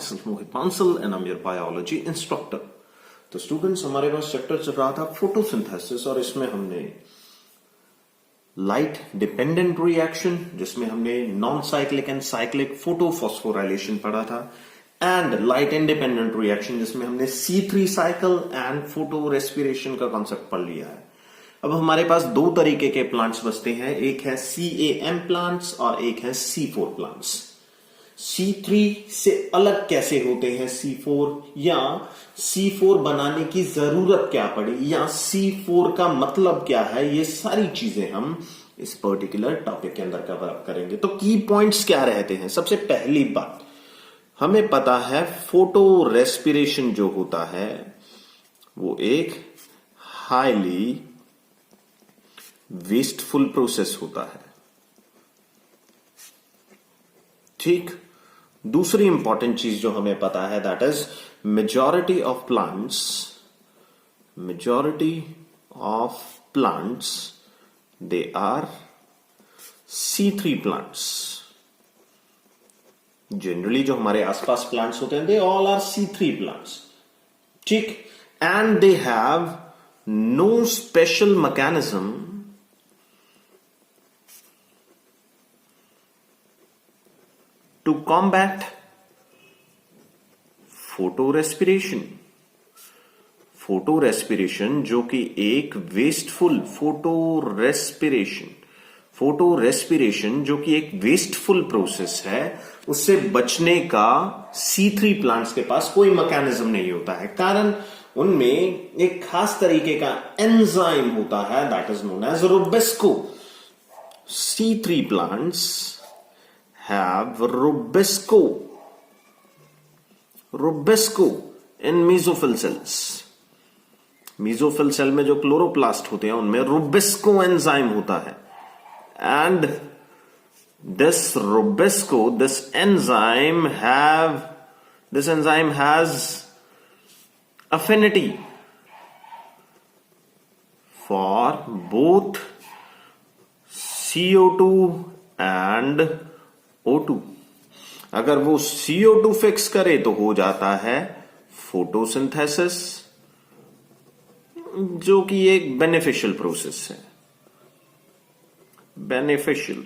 myself Mohit Bansal and I'm your biology instructor. तो students हमारे पास chapter चल रहा था फोटोसिंथेसिस और इसमें हमने लाइट डिपेंडेंट रिएक्शन जिसमें हमने non cyclic and cyclic photophosphorylation पढ़ा था एंड लाइट इंडिपेंडेंट रिएक्शन जिसमें हमने C3 cycle and photo respiration का कॉन्सेप्ट पढ़ लिया है। अब हमारे पास दो तरीके के प्लांट्स बचते हैं, एक है CAM प्लांट्स और एक है C4 प्लांट्स। C3 से अलग कैसे होते हैं C4, या C4 बनाने की जरूरत क्या पड़ी, या C4 का मतलब क्या है, ये सारी चीजें हम इस पर्टिकुलर टॉपिक के अंदर कवर अप करेंगे। तो की पॉइंट्स क्या रहते हैं? सबसे पहली बात हमें पता है फोटो रेस्पिरेशन जो होता है वो एक हाईली वेस्टफुल प्रोसेस होता है। ठीक, दूसरी इंपॉर्टेंट चीज जो हमें पता है that is majority of plants they are C3 plants. Generally जो हमारे आसपास प्लांट्स होते हैं they all are C3 plants. ठीक, and they have no special mechanism to combat photorespiration जो कि एक वेस्टफुल फोटोरेस्पिरेशन जो कि एक वेस्टफुल प्रोसेस है, उससे बचने का C3 प्लांट्स के पास कोई मैकेनिज्म नहीं होता है। कारण उनमें एक खास तरीके का एंजाइम होता है that is known as rubisco. C3 plants have rubisco in mesophyll cells। mesophyll cell में जो क्लोरोप्लास्ट होते हैं उनमें रुबिस्को एंजाइम होता है and this enzyme has affinity for both CO2 and O2। अगर वो CO2 फिक्स करे तो हो जाता है फोटोसिंथेसिस जो कि एक बेनिफिशियल प्रोसेस है, बेनिफिशियल।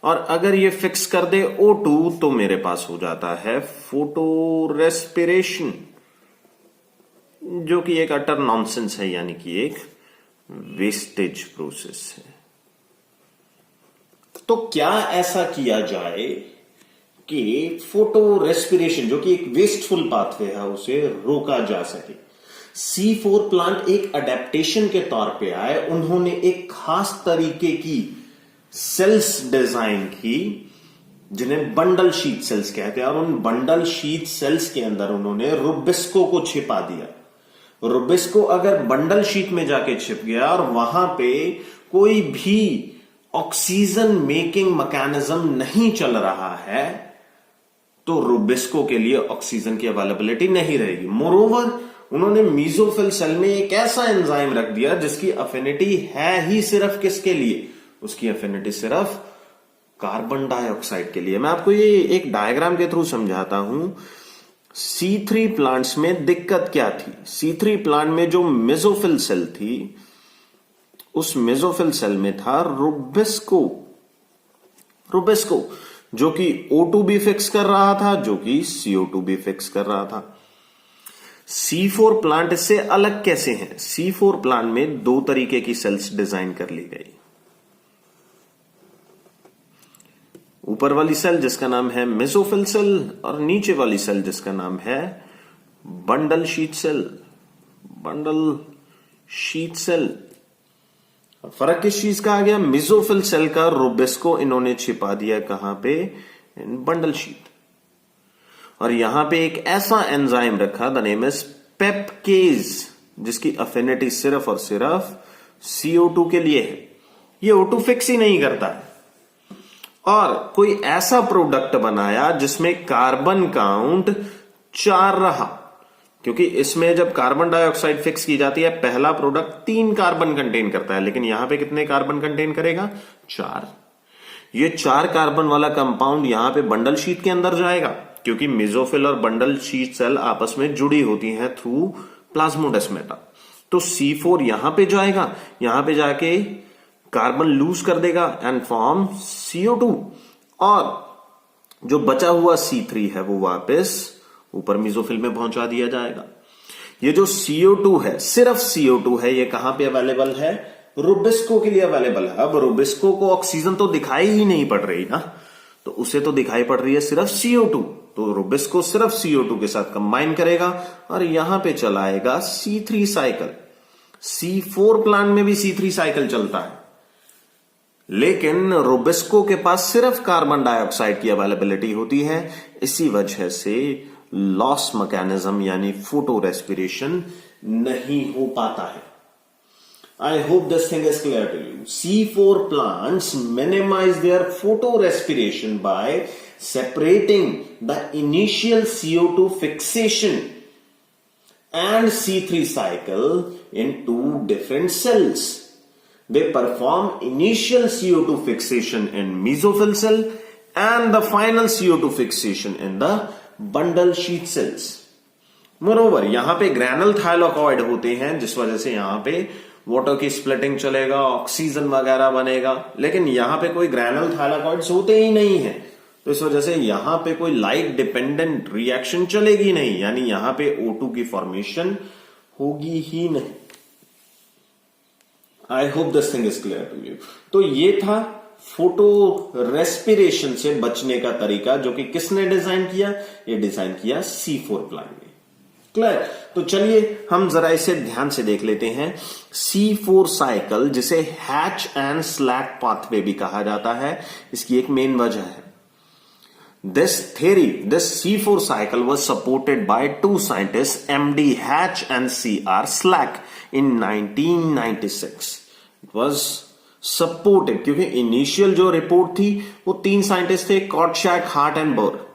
और अगर ये फिक्स कर दे O2 तो मेरे पास हो जाता है फोटो रेस्पिरेशन जो कि एक अटर नॉनसेंस है, यानी कि एक वेस्टेज प्रोसेस है। तो क्या ऐसा किया जाए कि फोटो रेस्पिरेशन जो कि एक वेस्टफुल पाथवे है उसे रोका जा सके? C4 प्लांट एक अडेप्टेशन के तौर पे आए, उन्होंने एक खास तरीके की सेल्स डिजाइन की जिन्हें बंडल शीट सेल्स कहते हैं, और उन बंडल शीट सेल्स के अंदर उन्होंने रुबिस्को को छिपा दिया। रुबिस्को अगर बंडल शीट में जाके छिप गया और वहां पे कोई भी ऑक्सीजन मेकिंग मैकेनिज्म नहीं चल रहा है तो रुबिस्को के लिए ऑक्सीजन की अवेलेबिलिटी नहीं रहेगी। मोरोवर उन्होंने मेसोफिल सेल में एक ऐसा एंजाइम रख दिया जिसकी अफिनिटी है ही सिर्फ किसके लिए? उसकी अफिनिटी सिर्फ कार्बन डाइऑक्साइड के लिए। मैं आपको ये एक डायग्राम के थ्रू समझाता हूं। C3 प्लांट्स में दिक्कत क्या थी? C3 प्लांट में जो मेसोफिल सेल थी उस मेसोफिल सेल में था रुबिस्को जो कि O2 भी फिक्स कर रहा था, जो कि CO2 भी फिक्स कर रहा था। C4 प्लांट से अलग कैसे हैं? C4 प्लांट में दो तरीके की सेल्स डिजाइन कर ली गई। ऊपर वाली सेल जिसका नाम है मेसोफिल सेल और नीचे वाली सेल जिसका नाम है बंडल शीट सेल। फर्क किस चीज का आ गया? मेसोफिल सेल का रुबिस्को इन्होंने छिपा दिया कहां पे? Bundle sheath. और यहां पे एक ऐसा एंजाइम रखा द नेम इज पेपकेज जिसकी अफिनिटी सिर्फ और सिर्फ CO2 के लिए है। ये O2 फिक्स ही नहीं करता है। और कोई ऐसा प्रोडक्ट बनाया जिसमें कार्बन काउंट 4 रहा, क्योंकि इसमें जब कार्बन डाइऑक्साइड फिक्स की जाती है पहला प्रोडक्ट 3 कार्बन कंटेन करता है, लेकिन यहां पे कितने कार्बन कंटेन करेगा? 4। ये 4 कार्बन वाला कंपाउंड यहां पे बंडल शीट के अंदर जाएगा, क्योंकि मेसोफिल और बंडल शीट सेल आपस में जुड़ी होती हैं थ्रू प्लाज्मोडेस्माटा। तो C4 यहां पे जाएगा, यहां पे जाके कार्बन लूज कर देगा एंड फॉर्म CO2, और जो बचा हुआ C3 है वो वापस ऊपर मेसोफिल में पहुंचा दिया जाएगा। ये जो CO2 है, सिर्फ CO2 है, ये कहां पे अवेलेबल है? रूबिस्को के लिए अवेलेबल है। अब रूबिस्को को ऑक्सीजन तो दिखाई ही नहीं पड़ रही ना, तो उसे तो दिखाई पड़ रही है सिर्फ CO2, तो रूबिस्को सिर्फ CO2 के साथ कंबाइन करेगा और यहां पे चलाएगा C3 साइकिल। C4 प्लांट में भी C3 साइकिल चलता है, लेकिन रूबिस्को के पास सिर्फ कार्बन डाइऑक्साइड की अवेलेबिलिटी होती है। इसी वजह से लॉस मैकेनिज्म यानी फोटो रेस्पिरेशन नहीं हो पाता है। I hope this thing is clear to you. C4 plants minimize their photorespiration by separating the initial CO2 fixation and C3 cycle in 2 different cells. They perform initial CO2 fixation in mesophyll cell and the final CO2 fixation in the bundle sheath cells. Moreover, यहां पे granule thylakoid होते हैं, जिस वजह से यहां पे water की स्प्लिटिंग चलेगा, ऑक्सीजन वगैरह बनेगा, लेकिन यहां पे कोई ग्रैनुल थाइलाकॉइड्स होते ही नहीं है, तो इस वजह से यहां पे कोई लाइट डिपेंडेंट रिएक्शन चलेगी नहीं, यानी यहां पे O2 की फॉर्मेशन होगी ही नहीं। I hope this thing is clear to you. तो ये था फोटो रेस्पिरेशन से बचने का तरीका, जो कि किसने डिजाइन किया? ये डिजाइन किया C4 प्लांट ने। क्लियर? तो चलिए हम जरा इसे ध्यान से देख लेते हैं। C4 साइकिल, जिसे हैच एंड स्लैक पाथवे भी कहा जाता है, इसकी एक मेन वजह है। This theory, this C4 cycle was supported by 2 scientists, MD Hatch and CR Slack in 1996. It was supported क्योंकि इनिशियल जो रिपोर्ट थी वो 3 साइंटिस्ट थे, Kortschak, Hartt and Burr.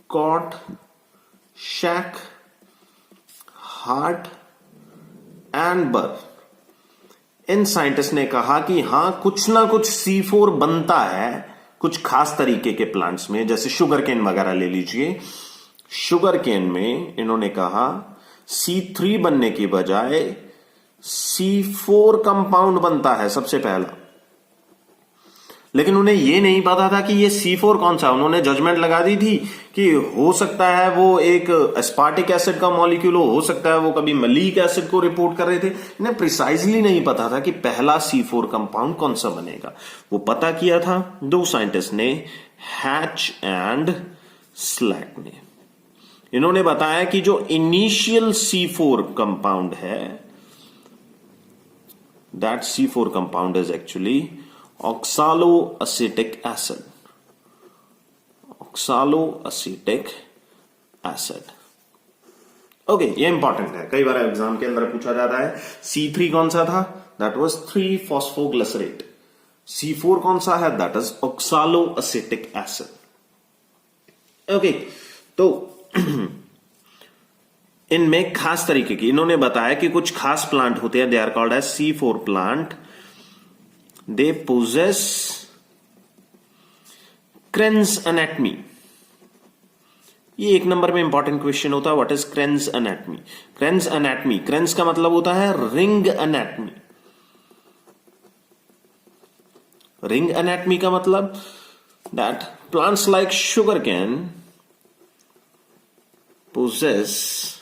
Kortschak, Hartt and Burr, इन साइंटिस्ट ने कहा कि हां कुछ ना कुछ C4 बनता है कुछ खास तरीके के प्लांट्स में, जैसे शुगर केन वगैरह ले लीजिए। शुगर केन में इन्होंने कहा C3 बनने की बजाय C4 कंपाउंड बनता है सबसे पहला, लेकिन उन्हें यह नहीं पता था कि ये C4 कौन सा। उन्होंने जजमेंट लगा दी थी कि हो सकता है वो एक एस्पार्टिक एसिड का मॉलिक्यूल हो सकता है वो कभी मलिक एसिड को रिपोर्ट कर रहे थे। इन्हें प्रिसाइजली नहीं पता था कि पहला C4 कंपाउंड कौन सा बनेगा। वो पता किया था 2 साइंटिस्ट ने, हैच एंड स्लैक ने। इन्होंने बताया कि जो इनिशियल C4 कंपाउंड है, that C4 compound is actually oxaloacetic acid. oxaloacetic acid. Okay, ये इंपॉर्टेंट है, कई बार एग्जाम के अंदर पूछा जाता है। C3 कौन सा था? That was 3-phosphoglycerate. C4 कौन सा है? That is oxaloacetic acid. Okay, तो इनमें खास तरीके की इन्होंने बताया कि कुछ खास प्लांट होते हैं, they are called as C4 plant. They possess Krenz anatomy. ये 1 नंबर में इंपॉर्टेंट क्वेश्चन होता है, what is Krenz anatomy? Krenz anatomy, Krenz का मतलब होता है रिंग anatomy. रिंग anatomy का मतलब that plants like sugarcane possess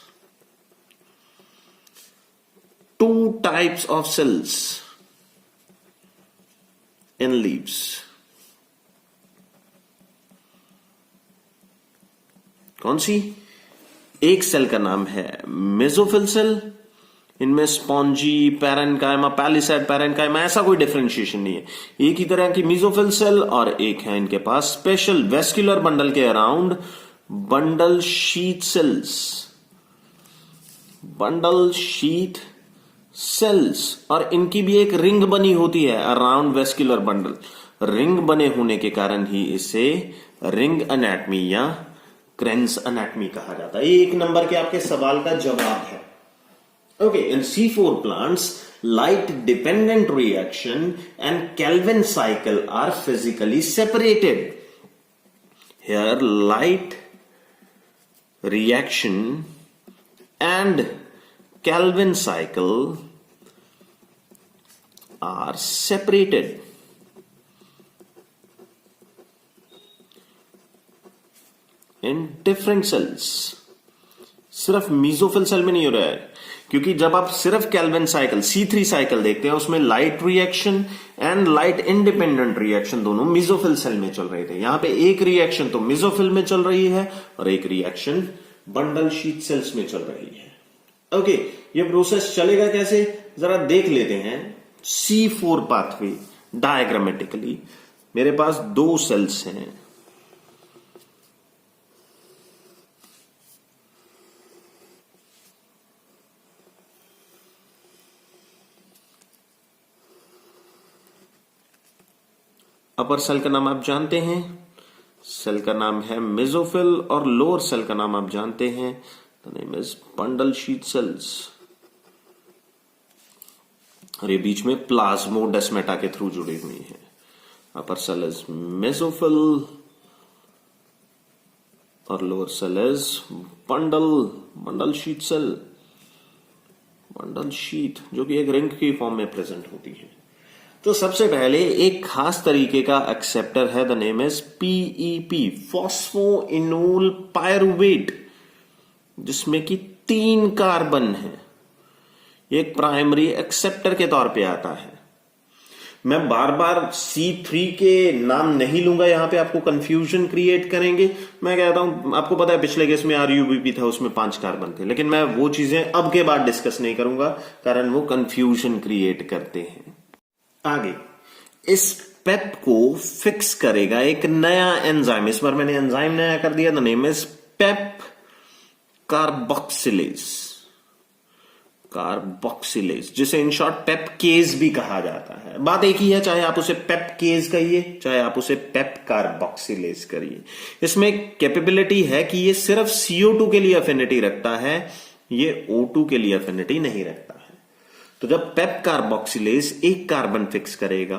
2 types of cells in leaves. कौन सी? एक सेल का नाम है मेसोफिल सेल। इनमें स्पॉन्जी, पैरेन्काइमा, पैलिसैड, पैरेन्काइमा, ऐसा कोई डिफरेंशिएशन नहीं है। एक ही तरह की मेसोफिल सेल, और एक है इनके पास स्पेशल वेस्कुलर बंडल के around bundle sheath sales. Bundle sheath sales, और इनकी भी एक रिंग बनी होती है अराउंड वेस्कुलर बंडल। रिंग बने होने के कारण ही इसे रिंग एनाटमी या क्रेंज एनाटमी कहा जाता है। ये 1 नंबर के आपके सवाल का जवाब है। Okay, in C4 plants, light dependent reaction and Calvin cycle are physically separated. Here, light reaction and Calvin cycle are separated. In different cells. सिर्फ मीजोफिल सेल में नहीं हो रहा है, क्योंकि जब आप सिर्फ कैल्विन साइकिल C3 साइकिल देखते हैं उसमें light reaction and light independent reaction दोनों मीजोफिल सेल में चल रहे थे। यहां पे एक रिएक्शन तो मीजोफिल में चल रही है और एक रिएक्शन बंडल शीथ सेल्स में चल रही है। ओके, ये प्रोसेस चलेगा कैसे जरा देख लेते हैं। C4 पाथवे डायग्रामेटिकली मेरे पास दो सेल्स हैं, अपर सेल का नाम आप जानते हैं, सेल का नाम है मेसोफिल, और लोअर सेल का नाम आप जानते हैं, the name is bundle sheath sales. और ये बीच में प्लाज्मोडेस्माटा के थ्रू जुड़ी हुई है। अपर सेल इज मेसोफिल और lower cell is bundle sheath cell, bundle sheath जो कि एक रिंग की फॉर्म में प्रेजेंट होती है। तो सबसे पहले एक खास तरीके का एक्सेप्टर है, the name is PEP, phosphoenol pyruvate, जिसमें कि 3 कार्बन है। ये एक प्राइमरी एक्सेप्टर के तौर पे आता है। मैं बार बार C3 के नाम नहीं लूंगा, यहां पे आपको कंफ्यूजन क्रिएट करेंगे। मैं कहता हूं, आपको पता है पिछले केस में RUBP था, उसमें 5 कार्बन थे, लेकिन मैं वो चीजें अब के बाद डिस्कस नहीं करूंगा, कारण वो कंफ्यूजन क्रिएट करते हैं। आगे इस पेप को फिक्स करेगा एक नया एंजाइम, इस बार मैंने एंजाइम नया कर दिया, the name is PEP carboxylase, जिसे इन शॉर्ट पेप केज भी कहा जाता है। बात एक ही है, चाहे आप उसे पेप केज कहिए चाहे आप उसे पेप कार्बोक्सिलेज करिए। इसमें कैपेबिलिटी है कि ये सिर्फ CO2 के लिए अफिनिटी रखता है, ये O2 के लिए अफिनिटी नहीं रखता है। तो जब पेप कार्बोक्सिलेज एक कार्बन फिक्स करेगा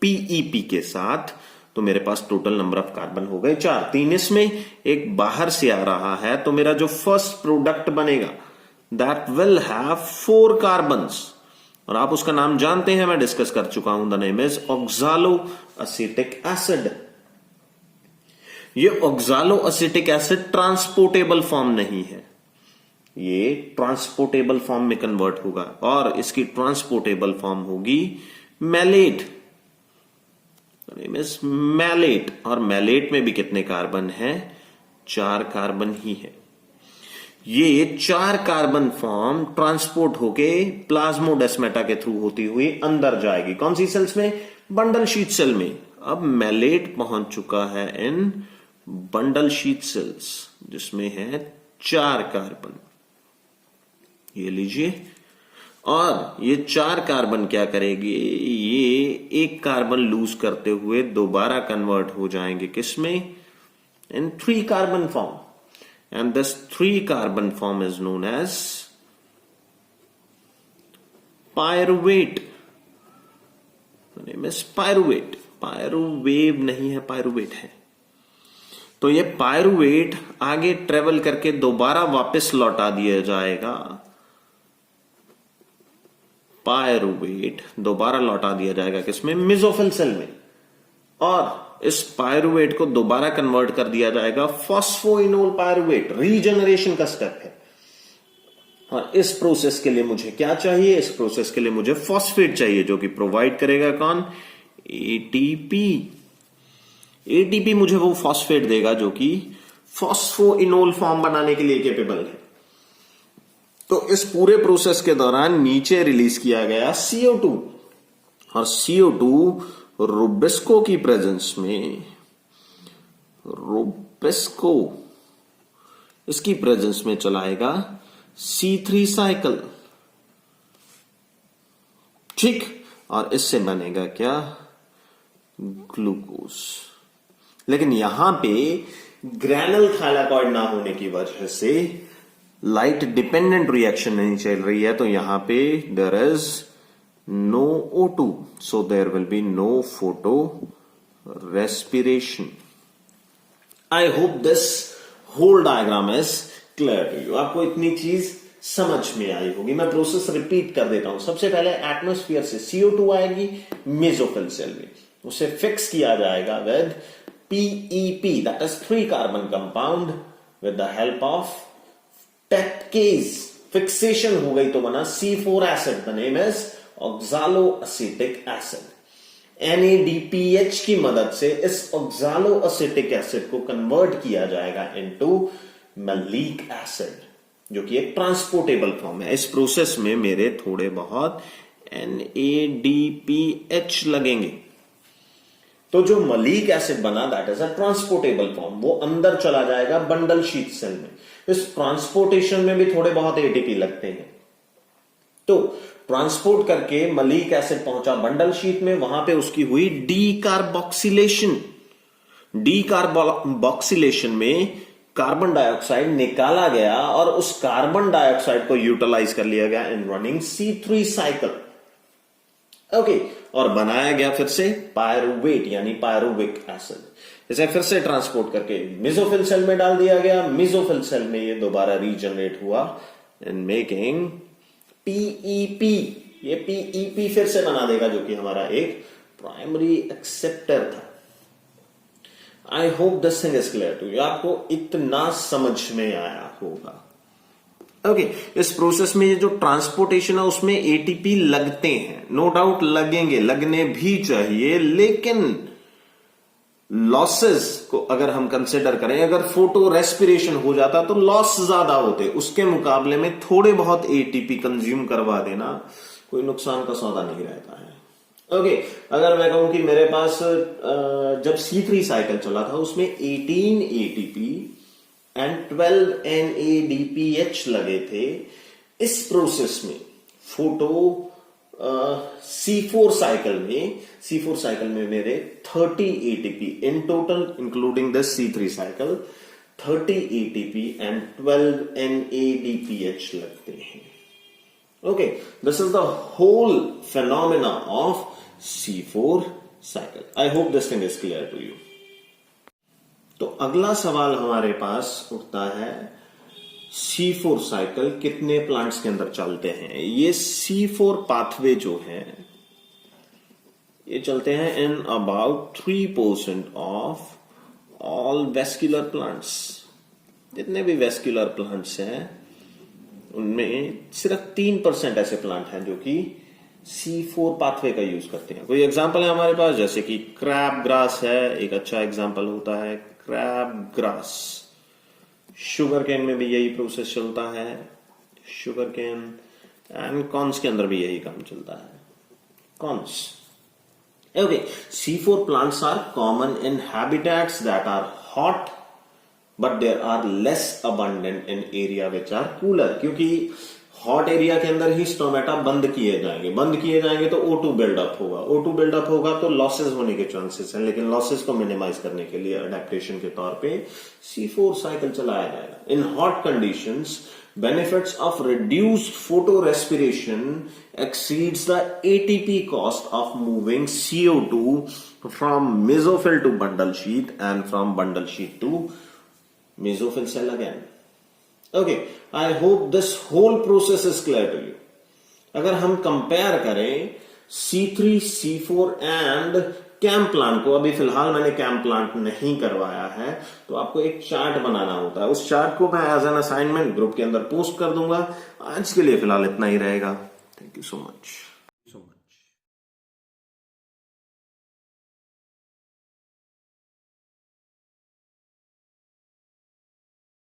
पीईपी के साथ, तो मेरे पास टोटल नंबर ऑफ कार्बन हो गए 4। 3 इसमें, एक बाहर से आ रहा है, तो मेरा जो फर्स्ट प्रोडक्ट बनेगा दैट विल हैव 4 कार्बन्स, और आप उसका नाम जानते हैं, मैं डिस्कस कर चुका हूं, the name is oxalo acetic acid. ये oxalo acetic acid transportable form नहीं है, ये ट्रांसपोर्टेबल फॉर्म में कन्वर्ट होगा, और इसकी ट्रांसपोर्टेबल फॉर्म होगी मैलेट, मैलेट। और मैलेट में भी कितने कार्बन हैं? 4 कार्बन ही है। ये 4 कार्बन फॉर्म ट्रांसपोर्ट होके प्लाज्मोडेस्माटा के थ्रू होती हुई अंदर जाएगी। कौन सी सेल्स में? बंडल शीथ सेल में। अब मैलेट पहुंच चुका है इन बंडल शीथ सेल्स, जिसमें है 4 कार्बन, ये लीजिए। और ये 4 कार्बन क्या करेगी? ये एक कार्बन लूज करते हुए दोबारा कन्वर्ट हो जाएंगे किसमें? In 3 carbon form, and this 3 carbon form is known as pyruvate. Name is pyruvate, pyruvev नहीं है, पायरुवेट है। तो ये पायरुवेट आगे ट्रेवल करके दोबारा वापस लौटा दिया जाएगा, पायरुवेट दोबारा लौटा दिया जाएगा किसमें? मेसोफिल सेल में। और इस पायरुवेट को दोबारा कन्वर्ट कर दिया जाएगा फॉस्फोइनोल पायरुवेट। रीजनरेशन का स्टेप है। और इस प्रोसेस के लिए मुझे क्या चाहिए? इस प्रोसेस के लिए मुझे फॉस्फेट चाहिए, जो कि प्रोवाइड करेगा कौन? एटीपी। एटीपी मुझे वो फॉस्फेट देगा जो कि फॉस्फोइनोल फॉर्म बनाने के लिए केपेबल है। तो इस पूरे प्रोसेस के दौरान नीचे रिलीज किया गया CO2, और CO2 रुबिस्को की प्रेजेंस में, रुबिस्को इसकी प्रेजेंस में चलाएगा C3 साइकिल, ठीक। और इससे बनेगा क्या? ग्लूकोज। लेकिन यहां पे ग्रैनल थाइलाकॉइड ना होने की वजह से लाइट डिपेंडेंट रिएक्शन नहीं चल रही है, तो यहां पे there is no O2, so there will be no photo respiration. I hope this whole diagram is clear to you. आपको इतनी चीज समझ में आई होगी। मैं प्रोसेस रिपीट कर देता हूं। सबसे पहले एटमॉस्फेयर से CO2 आएगी मेसोफिल सेल में, उसे फिक्स किया जाएगा with PEP, that is 3 carbon compound, with the help of टेटकेज फिक्सेशन हो गई तो बना C4 acid, the name is oxaloacetic acid. NADPH की मदद से इस ऑक्सालोएसिटिक एसिड को कन्वर्ट किया जाएगा इनटू मैलिक एसिड, जो कि एक ट्रांसपोर्टेबल फॉर्म है। इस प्रोसेस में मेरे थोड़े बहुत NADPH लगेंगे, तो जो मैलिक एसिड बना that is a transportable form, वो अंदर चला जाएगा बंडल शीथ सेल में। इस ट्रांसपोर्टेशन में भी थोड़े बहुत ATP लगते हैं, तो ट्रांसपोर्ट करके मैलिक एसिड पहुंचा बंडल शीथ में, वहां पे उसकी हुई डीकार्बोक्सिलेशन। डीकार्बोक्सिलेशन में कार्बन डाइऑक्साइड निकाला गया और उस कार्बन डाइऑक्साइड को यूटिलाइज कर लिया गया इन रनिंग C3 साइकिल। ओके, और बनाया गया फिर से पायरुवेट यानी पायरुविक एसिड। इसे फिर से ट्रांसपोर्ट करके मेसोफिल सेल में डाल दिया गया। मेसोफिल सेल में ये दोबारा रीजनरेट हुआ इन मेकिंग PEP। ये PEP फिर से बना देगा, जो कि हमारा एक प्राइमरी एक्सेप्टर था। I hope this thing is clear to you. आपको इतना समझ में आया होगा। ओके, इस प्रोसेस में ये जो ट्रांसपोर्टेशन है उसमें ATP लगते हैं, नो डाउट लगेंगे, लगने भी चाहिए, लेकिन लॉसेस को अगर हम कंसिडर करें, अगर फोटो रेस्पिरेशन हो जाता तो लॉस ज्यादा होते, उसके मुकाबले में थोड़े बहुत ATP कंज्यूम करवा देना कोई नुकसान का सौदा नहीं रहता है। ओके, अगर मैं कहूं कि मेरे पास जब C3 साइकिल चला था उसमें 18 ATP एंड 12 NADPH लगे थे, इस प्रोसेस में फोटो C4 साइकिल में मेरे 30 ATP in total including the C3 cycle 30 ATP and 12 NADPH लगते हैं। Okay, this is the whole phenomena of C4 cycle. I hope this thing is clear to you. तो अगला सवाल हमारे पास उठता है, C4 साइकिल कितने प्लांट्स के अंदर चलते हैं? ये C4 पाथवे जो है ये चलते हैं in about 3% of all vascular plants. जितने भी वेस्कुलर प्लांट्स हैं उनमें सिर्फ 3% ऐसे प्लांट हैं जो कि C4 पाथवे का यूज करते हैं। कोई एग्जांपल है हमारे पास, जैसे कि क्रैब ग्रास है, एक अच्छा एग्जांपल होता है क्रैब ग्रास। शुगर केन में भी यही प्रोसेस चलता है, शुगर केन एंड कॉर्न्स के अंदर भी यही काम चलता है, corns. Okay, C4 plants are common in habitats that are hot, but there are less abundant in area which are cooler। क्योंकि हॉट एरिया के अंदर ही स्टोमेटा बंद किए जाएंगे तो O2 बिल्डअप होगा, O2 बिल्डअप होगा तो लॉसेस होने के चांसेस हैं, लेकिन लॉसेस को मिनिमाइज करने के लिए अडेप्टेशन के तौर पे C4 साइकिल चलाया जाएगा। In hot conditions benefits of reduced photorespiration exceeds the ATP cost of moving CO2 from mesophyll to bundle sheath and from bundle sheath to mesophyll cell again। Okay, I hope this whole process is clear to you। अगर हम compare करें C3, C4 and cam plant को, अभी फिलहाल मैंने cam plant नहीं करवाया है, तो आपको एक चार्ट बनाना होता है। उस चार्ट को मैं एज एन असाइनमेंट ग्रुप के अंदर पोस्ट कर दूंगा। आज के लिए फिलहाल इतना ही रहेगा। Thank you so much.